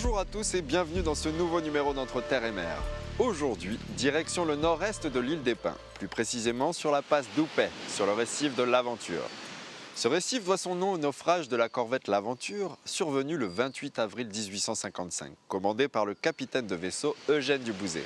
Bonjour à tous et bienvenue dans ce nouveau numéro d'Entre Terre et Mer. Aujourd'hui, direction le nord-est de l'île des Pins, plus précisément sur la passe d'Oupey, sur le récif de l'Aventure. Ce récif doit son nom au naufrage de la corvette l'Aventure, survenu le 28 avril 1855, commandé par le capitaine de vaisseau Eugène Dubouzet.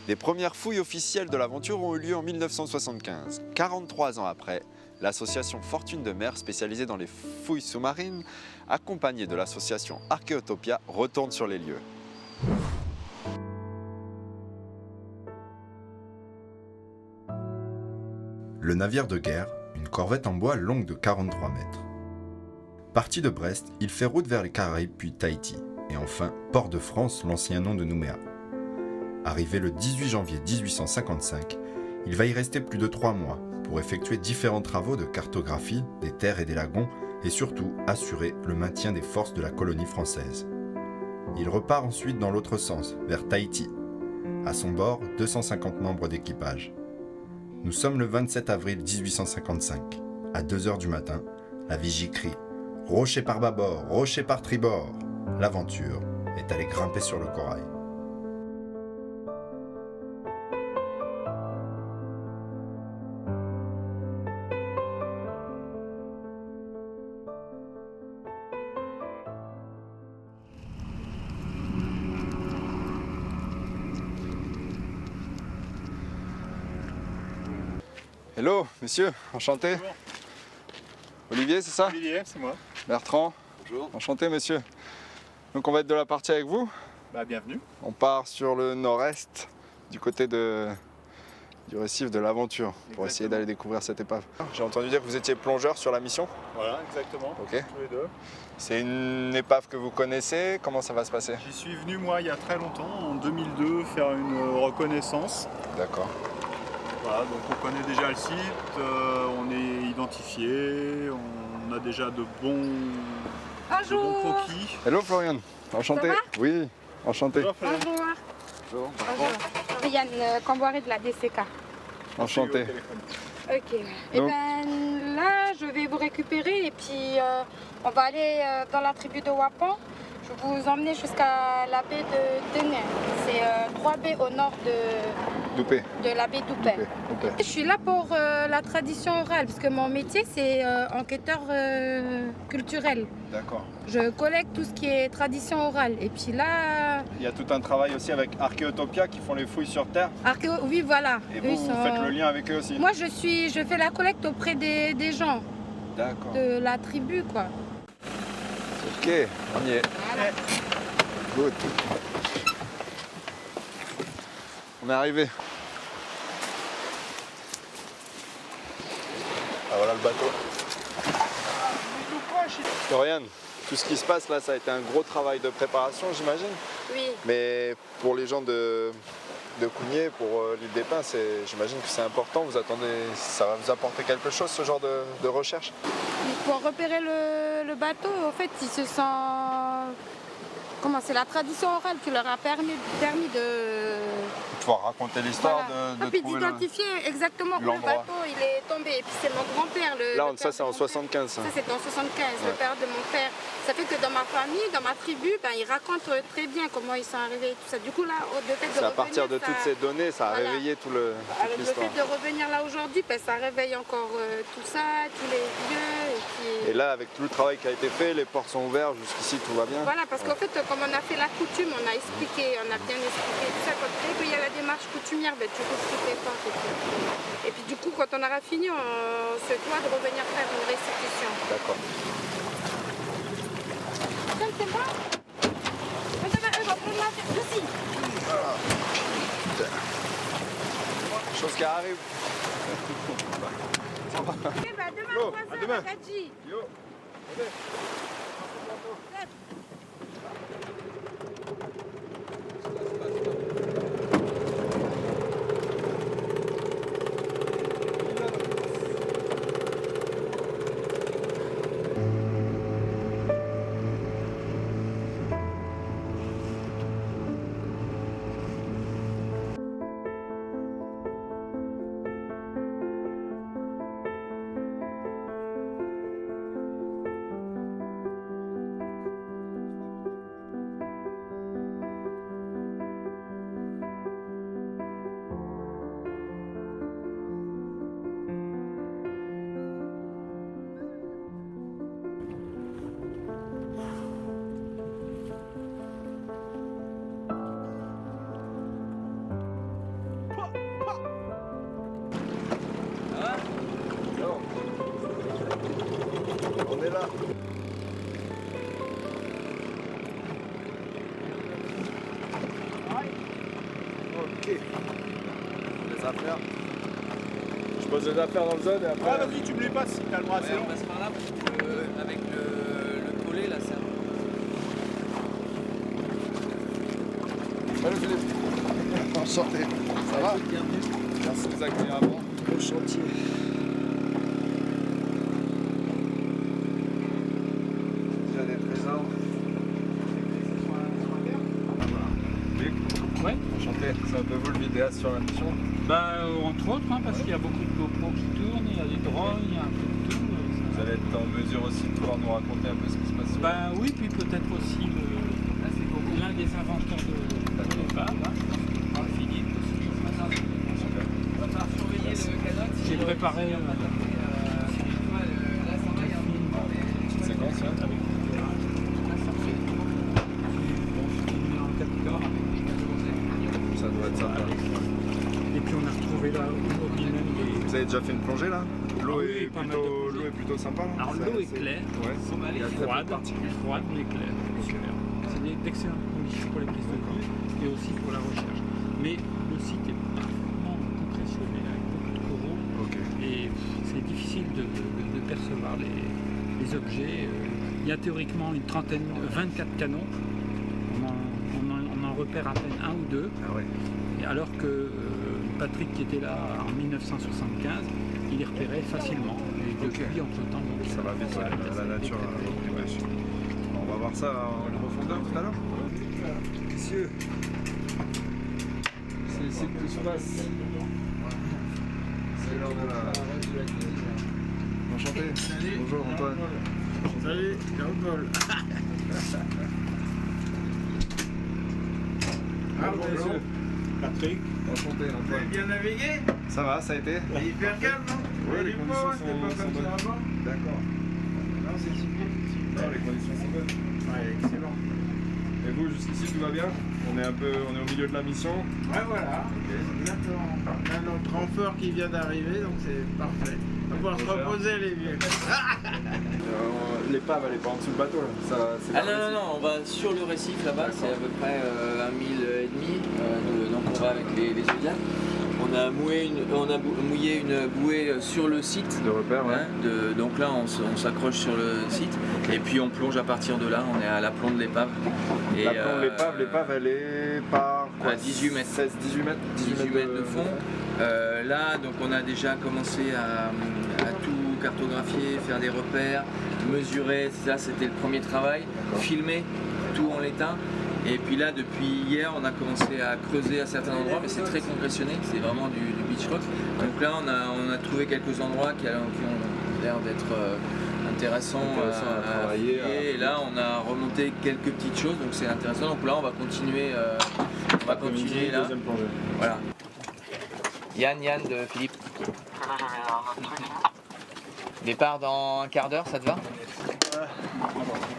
Les premières fouilles officielles de l'Aventure ont eu lieu en 1975. 43 ans après, l'association Fortune de Mer, spécialisée dans les fouilles sous-marines, accompagnée de l'association Archéotopia, retourne sur les lieux. Le navire de guerre, une corvette en bois longue de 43 mètres. Parti de Brest, il fait route vers les Caraïbes puis Tahiti, et enfin Port-de-France, l'ancien nom de Nouméa. Arrivé le 18 janvier 1855, il va y rester plus de 3 mois pour effectuer différents travaux de cartographie des terres et des lagons et surtout assurer le maintien des forces de la colonie française. Il repart ensuite dans l'autre sens, vers Tahiti. À son bord, 250 membres d'équipage. Nous sommes le 27 avril 1855. À 2 h du matin, la vigie crie « Rocher par bâbord, rocher par tribord !» L'Aventure est allée grimper sur le corail. Hello, monsieur, enchanté. Bonjour. Olivier, c'est ça? Olivier, c'est moi. Bertrand. Bonjour. Enchanté, monsieur. Donc on va être de la partie avec vous. Bienvenue. On part sur le nord-est, du côté du récif de l'Aventure, pour essayer d'aller découvrir cette épave. J'ai entendu dire que vous étiez plongeur sur la mission. Voilà, exactement. Ok. Tous les deux. C'est une épave que vous connaissez, comment ça va se passer? J'y suis venu, moi, il y a très longtemps, en 2002, faire une reconnaissance. D'accord. Voilà, donc on connaît déjà le site, on est identifié, on a déjà de bons croquis. Hello Florian, enchanté. Ça va? Oui, enchanté. Bonjour, Florian. Bonjour. Bonjour. Bonjour. Floriane Camboiré de la DCK. Enchanté. Au téléphone. Ok. Et Donc- ben là, je vais vous récupérer et puis on va aller dans la tribu de Wapan. Je vais vous emmener jusqu'à la baie de Dené. C'est 3 baies au nord Doupé. de la baie d'Oupey. Je suis là pour la tradition orale parce que mon métier c'est enquêteur culturel. D'accord. Je collecte tout ce qui est tradition orale. Et puis là, Il y a tout un travail aussi avec Archéotopia qui font les fouilles sur terre. oui voilà. Et Eux, vous, ils vous sont- faites le lien avec eux aussi. Moi je fais la collecte auprès des gens D'accord. de la tribu quoi. Ok, on y est. Voilà. Good. On est arrivé. Ah voilà le bateau. Florian, tout ce qui se passe là, ça a été un gros travail de préparation, j'imagine. Oui. Mais pour les gens de Cougnier, pour l'île des Pins, j'imagine que c'est important. Vous attendez, ça va vous apporter quelque chose ce genre de recherche? Pour repérer le bateau, en fait, ils se sentent. Comment c'est la tradition orale qui leur a permis de. Pouvoir raconter l'histoire, Voilà. de Et puis trouver d'identifier exactement où le l'endroit. bateau il est tombé. Et puis c'est mon grand-père. Là, le ça père c'est de en mon père. 75. Ça. Ça c'est en 75, le Ouais. père de mon père. Ça fait que dans ma famille, dans ma tribu, ils racontent très bien comment ils sont arrivés et tout ça. Du coup là, le fait de C'est à partir revenir, de toutes ces données, ça a Voilà. réveillé toute Le l'histoire. fait de revenir là aujourd'hui, ça réveille encore tout ça, tous les lieux. Et puis... Et là, avec tout le travail qui a été fait, les ports sont ouverts, jusqu'ici tout va bien. Voilà, parce qu'en fait, comme on a fait la coutume, on a expliqué, on a bien expliqué tout ça. Dès qu'il y a la démarche coutumière, tu ouvres toutes les portes. Et puis du coup, quand on aura fini, on se doit de revenir faire une restitution. D'accord. Tiens, c'est moi. On va prendre la aussi. Chose qui arrive. Ok, demain, Yo, 3 à heures, demain. à Gadji. Yo. On est là. Ok. Les affaires. Je pose les affaires dans le zone et après. Ah, vas-y, tu me les passes si t'as le bras assez long. On passe par là avec le collet là, ça. Salut Philippe. Enchanté. Ça va? Merci de nous accueillir avant. Au chantier. Il y a des trésors. Luc, Ouais. enchanté. C'est un peu vous le vidéaste sur la mission? Entre autres, hein, parce qu'il y a beaucoup de GoPro qui tournent, il y a des drones, il y a un peu de tout. Vous allez être en mesure aussi de pouvoir nous raconter un peu ce qui se passe sur Oui, puis peut-être aussi l'un des inventeurs de l'épave, hein, Philippe aussi. On va falloir surveiller le canot. J'ai préparé cette séquence là. avec en 4 corps. Ça doit être sympa. Et puis on a retrouvé là aujourd'hui même des... Vous avez déjà fait une plongée là? L'eau Oui, est, pas mal de l'eau est plutôt sympa là? Alors l'eau est claire, Ouais. Il y a très peu de froide, particules. froide mais claire. Super. C'est d'excellentes conditions pour les prises de vue et aussi pour la recherche. Mais le site est parfaitement compressionné avec beaucoup de coraux Ok. et c'est difficile de percevoir les objets. Il y a théoriquement une trentaine, 24 canons. On en repère à peine un ou deux. Ah ouais. Et alors que Patrick qui était là en 1975, il les repérait facilement. Et depuis, entre-temps, donc, Ça va vite, ouais, la nature a repris brèche. On va voir ça en profondeur tout à l'heure. Messieurs, c'est ici que tout se passe. C'est l'heure de la... Enchanté. Bonjour Antoine. Salut, Jean-Paul. Bonjour messieurs. Patrick. Enchanté Antoine. Bien navigué? Ça va, ça a été? Hyper calme, non? Ouais, les conditions C'était pas sont comme bonnes. ça avant? D'accord. Non, c'est super. Non, les conditions sont bonnes. Ouais, excellent. Et vous, jusqu'ici, tout va bien? On est au milieu de la mission. Ouais, voilà. Exactement. On a notre renfort qui vient d'arriver, donc c'est parfait. On va pouvoir se reposer, les vieux. L'épave, elle est pas en dessous du bateau là. Ça, c'est Ah vers le non, récif. on va sur le récif là-bas, c'est à peu près 1 mille et demi, donc on va avec les Zodiacs. On a mouillé une bouée sur le site. De repère, ouais. Hein, donc là on s'accroche sur le site et puis on plonge à partir de là, on est à l'aplomb de l'épave. Et, L'épave, elle est par quoi, à 18 mètres. 16, 18 mètres 18 mètres de fond. Là, donc on a déjà commencé à tout cartographier, faire des repères, mesurer, ça c'était le premier travail, filmer tout en l'état. Et puis là, depuis hier, on a commencé à creuser à certains endroits, mais c'est très compressionné, c'est vraiment du beach rock. Donc là, on a trouvé quelques endroits qui ont l'air d'être intéressants à travailler. fouiller. Et là, on a remonté quelques petites choses, donc c'est intéressant. Donc là, on va continuer, là. Deuxième plongée. Voilà. Yann de Philippe. Départ dans un quart d'heure, ça te va?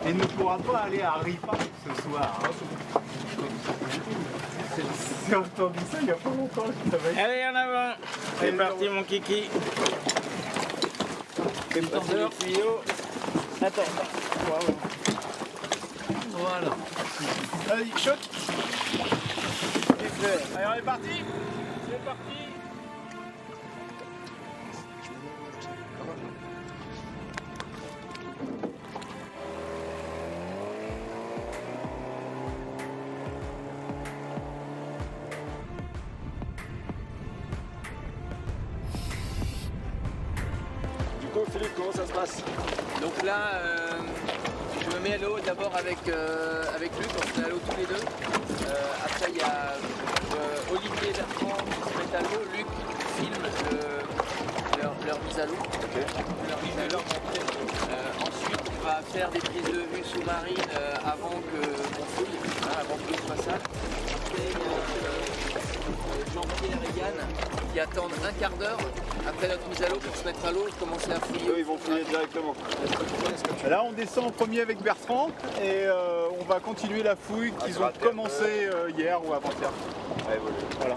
Il ne pourra pas aller à Ripa ce soir. J'ai entendu ça il n'y a pas longtemps. Allez, en avant. C'est parti, mon kiki. Voici les tuyaux. Attends. Voilà. Allez, shot. Allez, on est parti. C'est parti. Du coup, Philippe, comment ça se passe? Donc là, je me mets à l'eau d'abord avec Luc, on se met à l'eau tous les deux. Après, il y a Olivier et Bertrand qui se mettent à l'eau. Luc filme leur mise à l'eau. Leur mise à l'eau. Ensuite, on va faire des prises de vue sous-marines avant qu'on fouille, avant que l'eau soit sale. Après, il y a Jean-Pierre et Yann qui attendent un quart d'heure après notre mise à l'eau pour se mettre à l'eau et commencer à fouiller. Eux, ils vont fouiller directement. Là, on descend en premier avec Bertrand et on va continuer la fouille qu'ils ont gratter commencé hier ou avant-hier. Allez, voilà.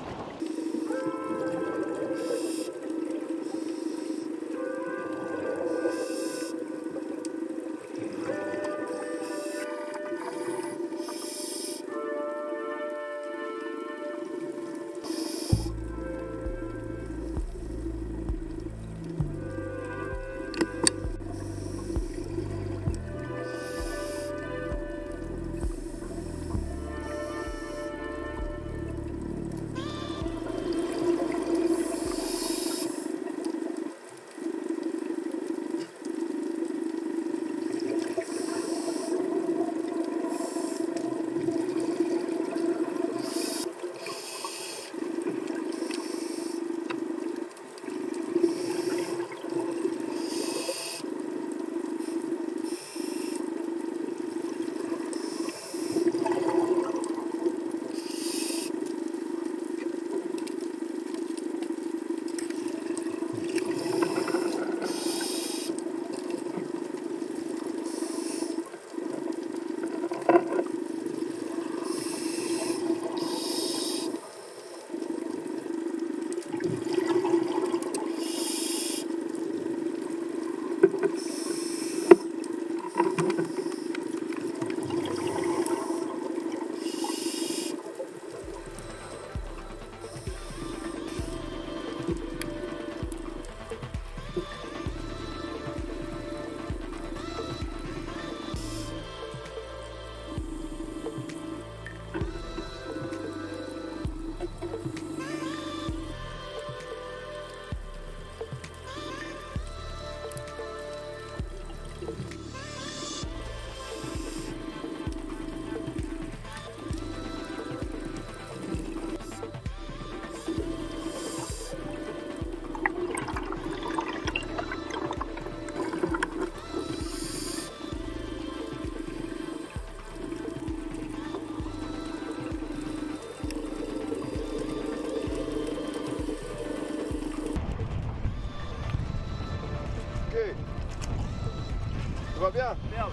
Tout va bien? Merde.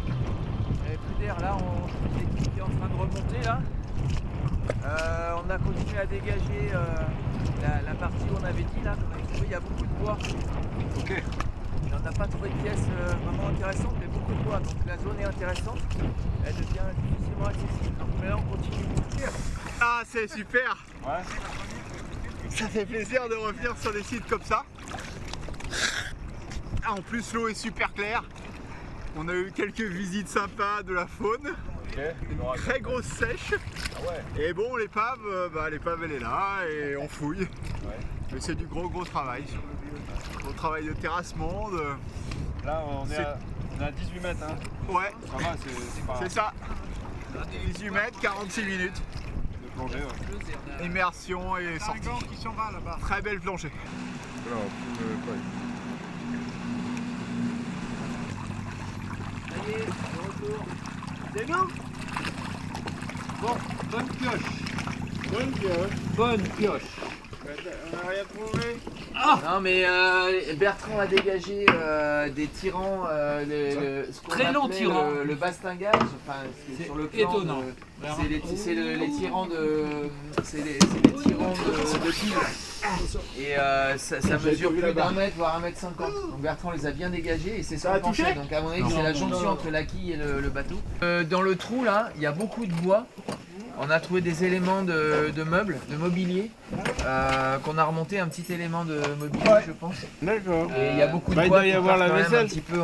Il n'y avait plus d'air là, l'équipe est en train de remonter là. On a continué à dégager la partie où on avait dit là, qu'on avait trouvé, il y a beaucoup de bois. Ok. On n'a pas trouvé de pièces vraiment intéressantes, mais beaucoup de bois. Donc la zone est intéressante, elle devient difficilement accessible. Donc mais là on continue. Ah, c'est super. Ouais. Ça fait plaisir de revenir sur des sites comme ça. En plus, l'eau est super claire. On a eu quelques visites sympas de la faune. Ok. Une très grosse sèche. Ah ouais. Et bon, l'épave, l'épave elle est là et on fouille. Ouais. Mais c'est du gros travail. Gros travail de terrassement. Là, on est à 18 mètres. Hein. Ouais, Ça va, c'est pas... c'est ça. 18 mètres, 46 minutes. De plongée, ouais. Immersion et sortie. qui s'en va là-bas. Très belle plongée. Ça y est, de retour. C'est bon? Bon, bonne pioche. Bonne pioche. Bonne pioche. On n'a rien trouvé. Non mais Bertrand a dégagé des tyrans, ce qu'on Très long appelait tyran. le bastingage, enfin c'est sur le plan étonnant. c'est les tyrans de c'est les tyrans de pile. Et ça mesure plus d'1 mètre voire 1,50 m. Donc Bertrand les a bien dégagés et c'est ça penché. Donc à mon avis c'est la jonction entre la quille et le bateau. Dans le trou là, il y a beaucoup de bois. On a trouvé des éléments de meubles, de mobilier, qu'on a remonté un petit élément de mobilier, je pense. D'accord. Et il y a beaucoup de il bois doit y qui avoir part la quand même vaisselle. un petit peu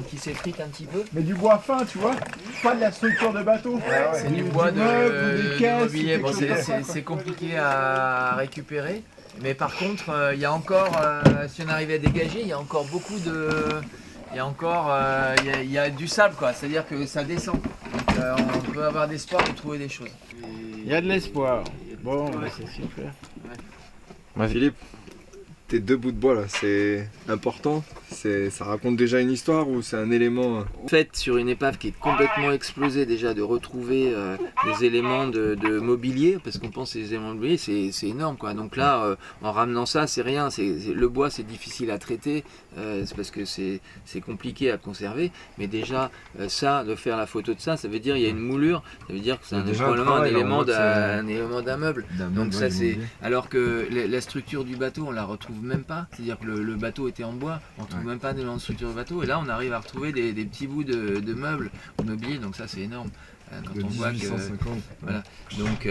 qui s'effrite un petit peu. Mais du bois fin, tu vois. Pas de la structure de bateau. C'est du bois de meubles, des caisses, mobilier. Bon, quelque chose comme ça, quoi. c'est compliqué à récupérer. Mais par contre, il y a encore, si on arrivait à dégager, il y a encore beaucoup de... Il y a encore il y a du sable, quoi. C'est-à-dire que ça descend. Donc, on peut avoir d'espoir de trouver des choses. Il y a de l'espoir. Bon, c'est super. Philippe, tes 2 bouts de bois là, c'est important? Ça raconte déjà une histoire ou c'est un élément? En fait, sur une épave qui est complètement explosée, déjà de retrouver des éléments de mobilier, parce qu'on pense que les éléments de mobilier, c'est énorme, quoi. Donc là, en ramenant ça, c'est rien. Le bois, c'est difficile à traiter, c'est parce que c'est compliqué à conserver. Mais déjà, ça, de faire la photo de ça, ça veut dire qu'il y a une moulure, ça veut dire que c'est probablement un élément d'un meuble. Donc ça, c'est... Alors que la structure du bateau, on la retrouve même pas. C'est-à-dire que le bateau était en bois, on trouve même pas d'éléments de structure de bateau, et là on arrive à retrouver des petits bouts de meubles, de mobilier, donc ça c'est énorme. Quand De on voit que 1850. voilà. Donc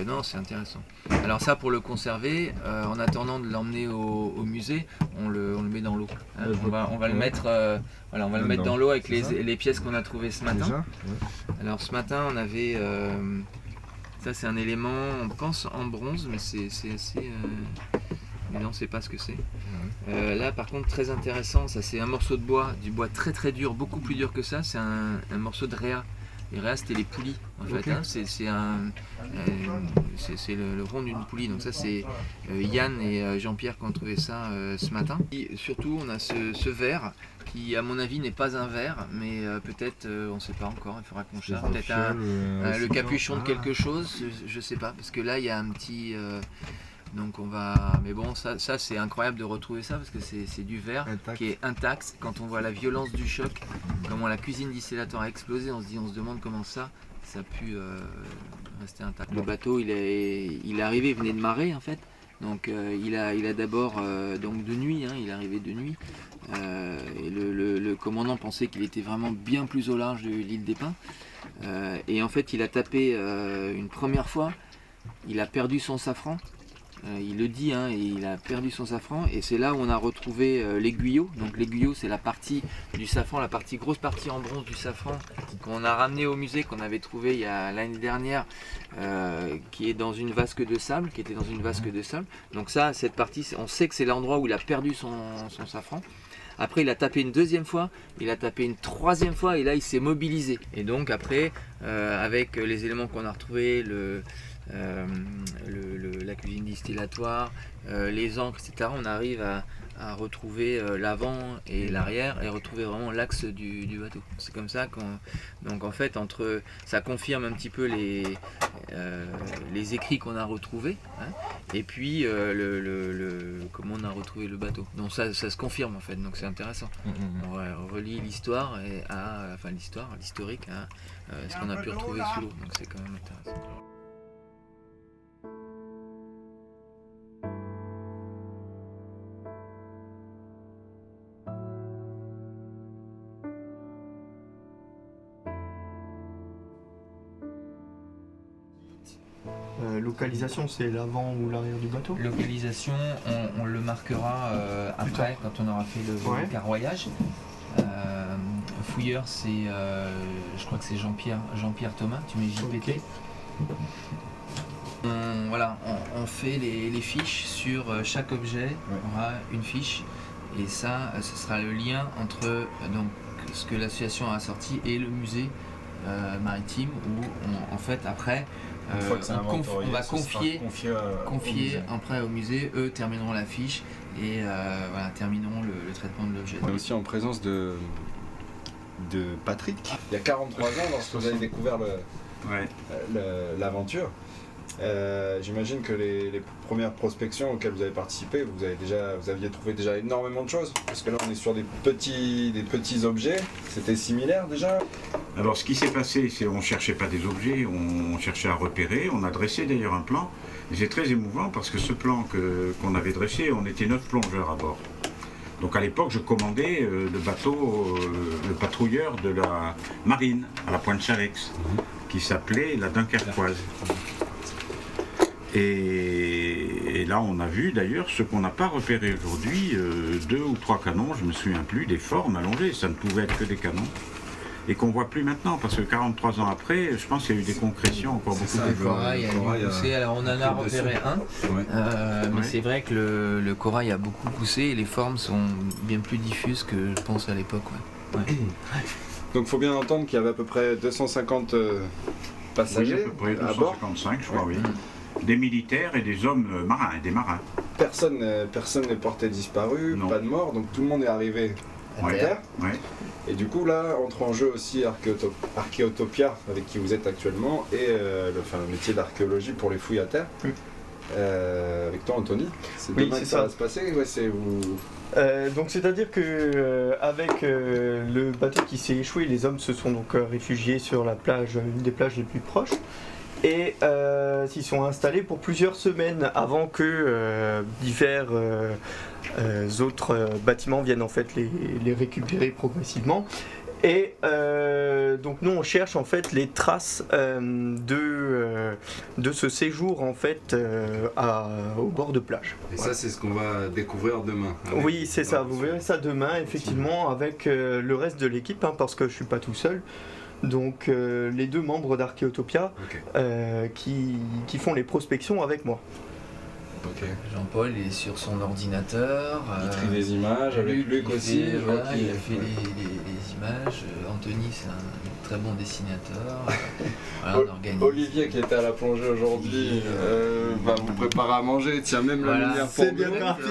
non, c'est intéressant. Alors ça, pour le conserver, en attendant de l'emmener au musée, on le met dans l'eau. Hein. On va le mettre, voilà, on va le mettre dans l'eau avec les pièces qu'on a trouvées ce matin. Déjà ouais. Alors ce matin, on avait ça, c'est un élément, on pense en bronze, mais c'est assez mais non, c'est pas ce que c'est. Là par contre, très intéressant, ça c'est un morceau de bois, du bois très très dur, beaucoup plus dur que ça, c'est un morceau de réa. Les réa, c'était les poulies en fait, hein. C'est le rond d'une poulie, donc ça c'est Yann et Jean-Pierre qui ont trouvé ça ce matin. Et surtout on a ce verre qui à mon avis n'est pas un verre, mais peut-être, on ne sait pas encore, il faudra qu'on cherche, peut-être le capuchon de quelque chose, je sais pas, parce que là il y a un petit... donc on va, mais bon, ça c'est incroyable de retrouver ça parce que c'est du verre qui est intact. Quand on voit la violence du choc, comment la cuisine distillatoire a explosé, on se demande comment ça a pu rester intact. Le bateau il est arrivé, il venait de marée en fait. Donc il a d'abord donc de nuit, hein, il est arrivé de nuit. Et le commandant pensait qu'il était vraiment bien plus au large de l'île des Pins. Et en fait il a tapé une première fois, il a perdu son safran. Il le dit, hein, il a perdu son safran et c'est là où on a retrouvé l'aiguillot. Donc l'aiguillot, c'est la partie du safran, la grosse partie en bronze du safran qu'on a ramené au musée, qu'on avait trouvé l'année dernière, qui est dans une vasque de sable, Donc ça, cette partie, on sait que c'est l'endroit où il a perdu son safran. Après, il a tapé une deuxième fois, il a tapé une troisième fois et là, il s'est mobilisé. Et donc après, avec les éléments qu'on a retrouvés, la cuisine distillatoire, les encres, etc. On arrive à retrouver l'avant et l'arrière et retrouver vraiment l'axe du bateau. C'est comme ça donc en fait ça confirme un petit peu les écrits qu'on a retrouvés, hein, et puis comment on a retrouvé le bateau. Donc ça se confirme en fait, donc c'est intéressant. On relie l'histoire l'historique à ce qu'on a pu retrouver sous l'eau, donc c'est quand même intéressant. Localisation, c'est l'avant ou l'arrière du bateau? Localisation, on le marquera après, quand on aura fait le carroyage. Fouilleur, c'est, je crois que c'est Jean-Pierre Thomas, tu mets JPT. On fait les fiches sur chaque objet, on aura une fiche, et ça, ce sera le lien entre donc, ce que l'association a sorti et le musée maritime, où en fait après on va confier après au musée, eux termineront la fiche et termineront le traitement de l'objet. On est aussi en présence de Patrick. Il y a 43 ans, lorsque vous avez découvert l'aventure, j'imagine que les premières prospections auxquelles vous avez participé, vous aviez trouvé déjà énormément de choses. Parce que là, on est sur des petits objets. C'était similaire déjà? Alors, ce qui s'est passé, c'est qu'on ne cherchait pas des objets, on cherchait à repérer. On a dressé d'ailleurs un plan. Et c'est très émouvant parce que ce plan qu'on avait dressé, on était 9 plongeurs à bord. Donc à l'époque, je commandais le bateau, le patrouilleur de la marine à la Pointe Chalex, qui s'appelait la Dunkerquoise. Et là, on a vu d'ailleurs ce qu'on n'a pas repéré aujourd'hui, 2 ou 3 canons, je ne me souviens plus, des formes allongées, ça ne pouvait être que des canons. Et qu'on ne voit plus maintenant, parce que 43 ans après, je pense qu'il y a eu des concrétions encore beaucoup plus. Le corail a poussé, alors on en a repéré un, mais c'est vrai que le corail a beaucoup poussé et les formes sont bien plus diffuses que je pense à l'époque. Donc il faut bien entendre qu'il y avait à peu près 250 passagers, oui, à peu près 255, je crois, oui. Des militaires et des hommes marins, des marins. Personne n'est porté disparu, pas de mort, donc tout le monde est arrivé à terre. Et du coup là entre en jeu aussi Archéotopia, avec qui vous êtes actuellement, et le métier d'archéologie pour les fouilles à terre. Avec toi Anthony, c'est demain que ça va se passer. Donc c'est-à-dire que avec le bateau qui s'est échoué, les hommes se sont donc réfugiés sur la plage, une des plages les plus proches, et s'y sont installés pour plusieurs semaines avant que divers autres bâtiments viennent en fait les récupérer progressivement. Et donc nous on cherche en fait les traces de ce séjour en fait au bord de plage. Et ça c'est ce qu'on va découvrir demain. Oui c'est ça, vous verrez ça demain effectivement avec le reste de l'équipe, parce que je suis pas tout seul. Donc les 2 membres d'Archéotopia qui font les prospections avec moi. Jean-Paul est sur son ordinateur. Il trie des images, avec Luc aussi. Il a fait les images. Anthony, c'est un très bon dessinateur. Olivier, qui était à la plongée aujourd'hui, va vous préparer à manger. Tiens, même la lumière pour c'est bien parti.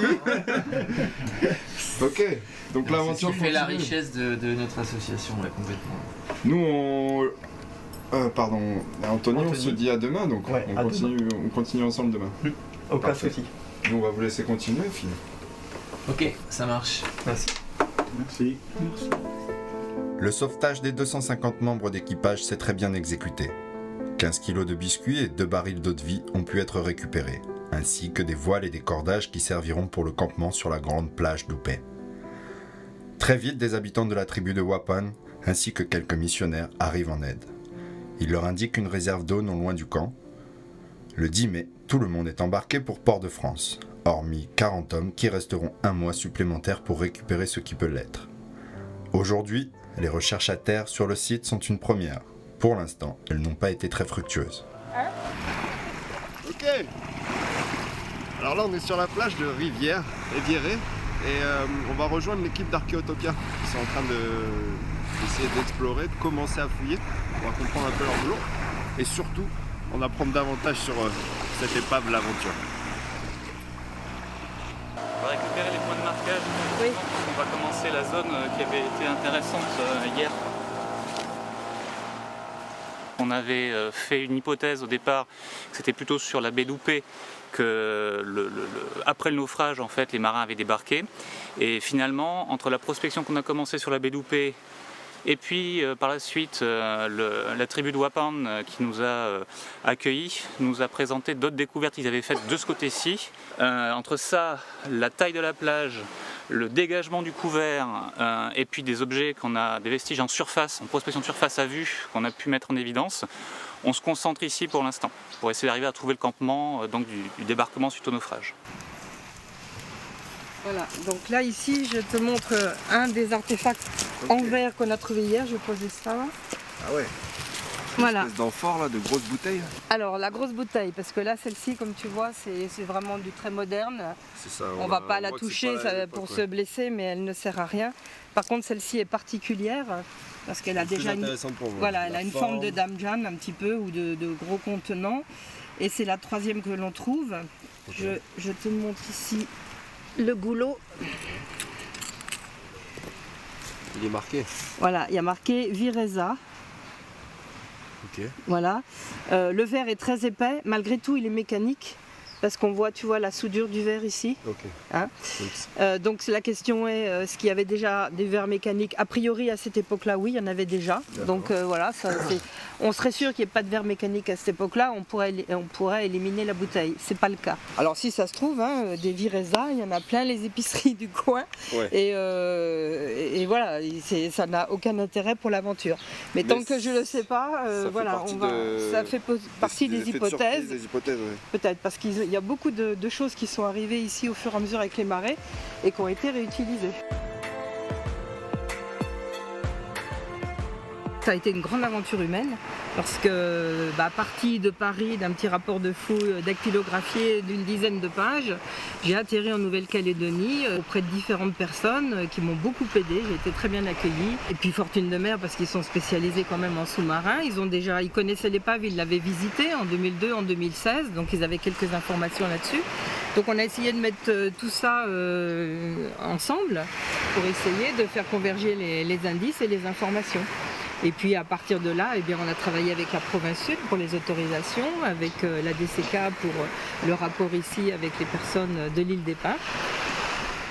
Ok, donc l'aventure continue. Fait la richesse de notre association, complètement. Nous, Anthony, on se dit à demain, donc on continue ensemble demain. Aucun souci. Nous, on va vous laisser continuer, Phil. Ok, ça marche. Merci. Le sauvetage des 250 membres d'équipage s'est très bien exécuté. 15 kilos de biscuits et 2 barils d'eau-de-vie ont pu être récupérés, ainsi que des voiles et des cordages qui serviront pour le campement sur la grande plage d'Oupé. Très vite, des habitants de la tribu de Wapan, ainsi que quelques missionnaires, arrivent en aide. Ils leur indiquent une réserve d'eau non loin du camp. Le 10 mai, tout le monde est embarqué pour Port-de-France, hormis 40 hommes qui resteront 1 mois supplémentaire pour récupérer ce qui peut l'être. Aujourd'hui, les recherches à terre sur le site sont une première. Pour l'instant, elles n'ont pas été très fructueuses. Ok. Alors là, on est sur la plage de Rivière, Riviéré, et on va rejoindre l'équipe d'Archéotopia qui sont en train d'essayer d'explorer, de commencer à fouiller. On va comprendre un peu leur boulot et surtout en apprendre davantage sur cette épave, l'aventure. On va récupérer les points de marque marquage. Oui. On va commencer la zone qui avait été intéressante hier. On avait fait une hypothèse au départ que c'était plutôt sur la baie d'Oupé que après le naufrage en fait les marins avaient débarqué, et finalement entre la prospection qu'on a commencé sur la baie d'Oupé et puis par la suite la tribu de Wapan qui nous a accueillis nous a présenté d'autres découvertes qu'ils avaient faites de ce côté-ci. Entre ça, la taille de la plage, le dégagement du couvert et puis des objets des vestiges en surface, en prospection de surface à vue qu'on a pu mettre en évidence, on se concentre ici pour l'instant pour essayer d'arriver à trouver le campement donc du débarquement suite au naufrage. Voilà, donc là ici je te montre un des artefacts en verre qu'on a trouvé hier, je vais poser ça. Ah ouais. Voilà. Une espèce d'amphore là, de grosses bouteilles. Alors la grosse bouteille, parce que là celle-ci comme tu vois c'est vraiment du très moderne. C'est ça. On va pas la toucher pour se blesser, mais elle ne sert à rien. Par contre celle-ci est particulière parce qu'elle a déjà elle a une forme de damjan un petit peu ou de gros contenant. Et c'est la troisième que l'on trouve. Okay. Je te montre ici le goulot. Il est marqué. Voilà, il y a marqué Vireza. Ok. Voilà. Le verre est très épais, malgré tout il est mécanique. Parce qu'on voit, tu vois, la soudure du verre ici. Okay. Hein donc la question est, est-ce qu'il y avait déjà des verres mécaniques? A priori, à cette époque-là, oui, il y en avait déjà. Donc voilà, on serait sûr qu'il n'y ait pas de verre mécanique à cette époque-là, on pourrait éliminer la bouteille. C'est pas le cas. Alors si ça se trouve, hein, des Vireza, il y en a plein les épiceries du coin. Ouais. Et voilà, ça n'a aucun intérêt pour l'aventure. Mais tant que je ne le sais pas, voilà, ça fait partie des hypothèses. Ouais. Peut-être, parce qu'il y a beaucoup de choses qui sont arrivées ici au fur et à mesure avec les marées et qui ont été réutilisées. Ça a été une grande aventure humaine parce que, parti de Paris d'un petit rapport de fouille dactylographié d'une dizaine de pages, j'ai atterri en Nouvelle-Calédonie auprès de différentes personnes qui m'ont beaucoup aidé. J'ai été très bien accueillie. Et puis Fortune de mer parce qu'ils sont spécialisés quand même en sous-marin. Ils connaissaient l'épave, ils l'avaient visitée en 2002, en 2016, donc ils avaient quelques informations là-dessus. Donc on a essayé de mettre tout ça ensemble pour essayer de faire converger les indices et les informations. Et puis à partir de là, on a travaillé avec la province sud pour les autorisations, avec la DCK pour le rapport ici avec les personnes de l'île des Pins.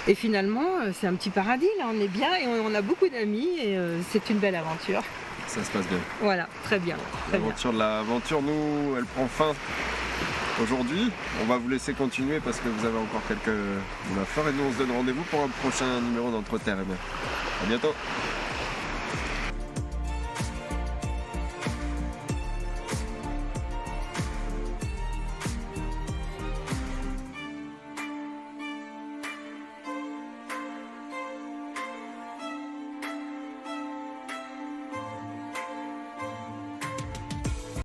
Et finalement, c'est un petit paradis, là on est bien et on a beaucoup d'amis et c'est une belle aventure. Ça se passe bien. Voilà, très bien. L'aventure de l'aventure, nous, elle prend fin aujourd'hui. On va vous laisser continuer parce que vous avez encore quelques boulot à faire et nous on se donne rendez-vous pour un prochain numéro d'Entre Terre et Mer. À bientôt.